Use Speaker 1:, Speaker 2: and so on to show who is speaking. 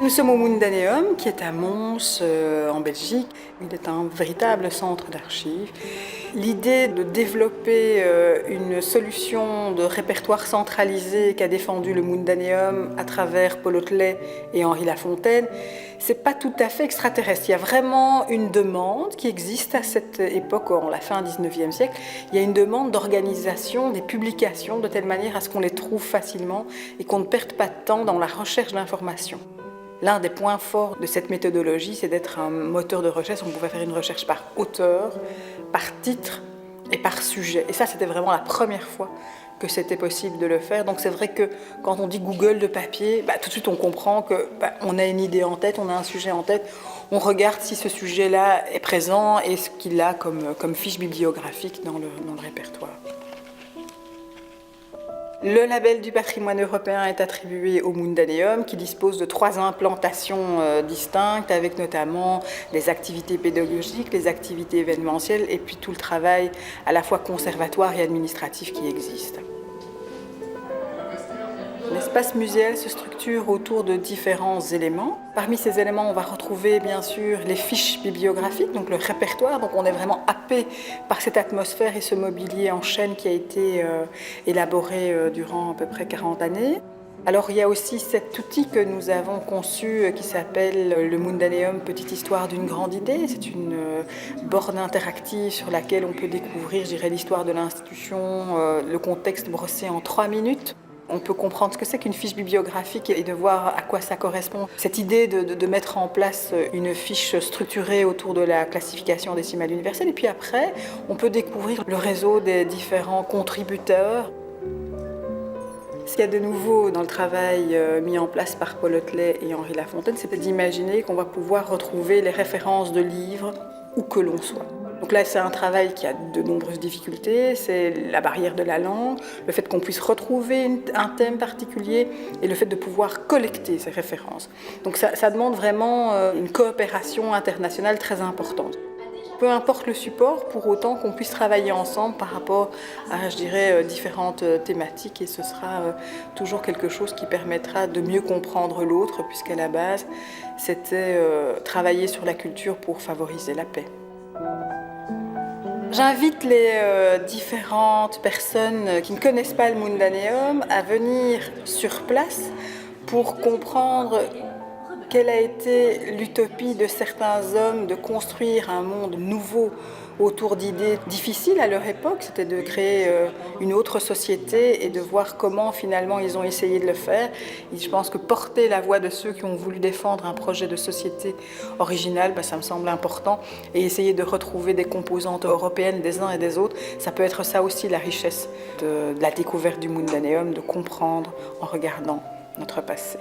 Speaker 1: Nous sommes au Mundaneum, qui est à Mons, en Belgique. Il est un véritable centre d'archives. L'idée de développer une solution de répertoire centralisé qu'a défendu le Mundaneum à travers Paul Otlet et Henri Lafontaine, c'est pas tout à fait extraterrestre. Il y a vraiment une demande qui existe à cette époque, en la fin 19e siècle. Il y a une demande d'organisation des publications de telle manière à ce qu'on les trouve facilement et qu'on ne perde pas de temps dans la recherche d'informations. L'un des points forts de cette méthodologie, c'est d'être un moteur de recherche. On pouvait faire une recherche par auteur, par titre et par sujet. Et ça, c'était vraiment la première fois que c'était possible de le faire. Donc c'est vrai que quand on dit Google de papier, tout de suite on comprend qu'on a une idée en tête, on a un sujet en tête. On regarde si ce sujet-là est présent et ce qu'il a comme fiche bibliographique dans le répertoire. Le label du patrimoine européen est attribué au Mundaneum, qui dispose de 3 implantations distinctes, avec notamment les activités pédagogiques, les activités événementielles et puis tout le travail à la fois conservatoire et administratif qui existe. L'espace muséal se structure autour de différents éléments. Parmi ces éléments, on va retrouver bien sûr les fiches bibliographiques, donc le répertoire. Donc on est vraiment happé par cette atmosphère et ce mobilier en chêne qui a été élaboré durant à peu près 40 années. Alors il y a aussi cet outil que nous avons conçu qui s'appelle le Mundaneum Petite Histoire d'une grande idée. C'est une borne interactive sur laquelle on peut découvrir, je dirais, l'histoire de l'institution, le contexte brossé en 3 minutes. On peut comprendre ce que c'est qu'une fiche bibliographique et de voir à quoi ça correspond. Cette idée de mettre en place une fiche structurée autour de la classification décimale universelle. Et puis après, on peut découvrir le réseau des différents contributeurs. Ce qu'il y a de nouveau dans le travail mis en place par Paul Otlet et Henri Lafontaine, c'est d'imaginer qu'on va pouvoir retrouver les références de livres où que l'on soit. Donc là, c'est un travail qui a de nombreuses difficultés, c'est la barrière de la langue, le fait qu'on puisse retrouver un thème particulier et le fait de pouvoir collecter ces références. Donc ça demande vraiment une coopération internationale très importante. Peu importe le support, pour autant qu'on puisse travailler ensemble par rapport à, je dirais, différentes thématiques, et ce sera toujours quelque chose qui permettra de mieux comprendre l'autre, puisqu'à la base, c'était travailler sur la culture pour favoriser la paix. J'invite les différentes personnes qui ne connaissent pas le Mundaneum à venir sur place pour comprendre quelle a été l'utopie de certains hommes de construire un monde nouveau autour d'idées difficiles à leur époque. C'était de créer une autre société et de voir comment finalement ils ont essayé de le faire. Et je pense que porter la voix de ceux qui ont voulu défendre un projet de société original, ça me semble important. Et essayer de retrouver des composantes européennes des uns et des autres, ça peut être ça aussi la richesse de la découverte du Mundaneum, de comprendre en regardant notre passé.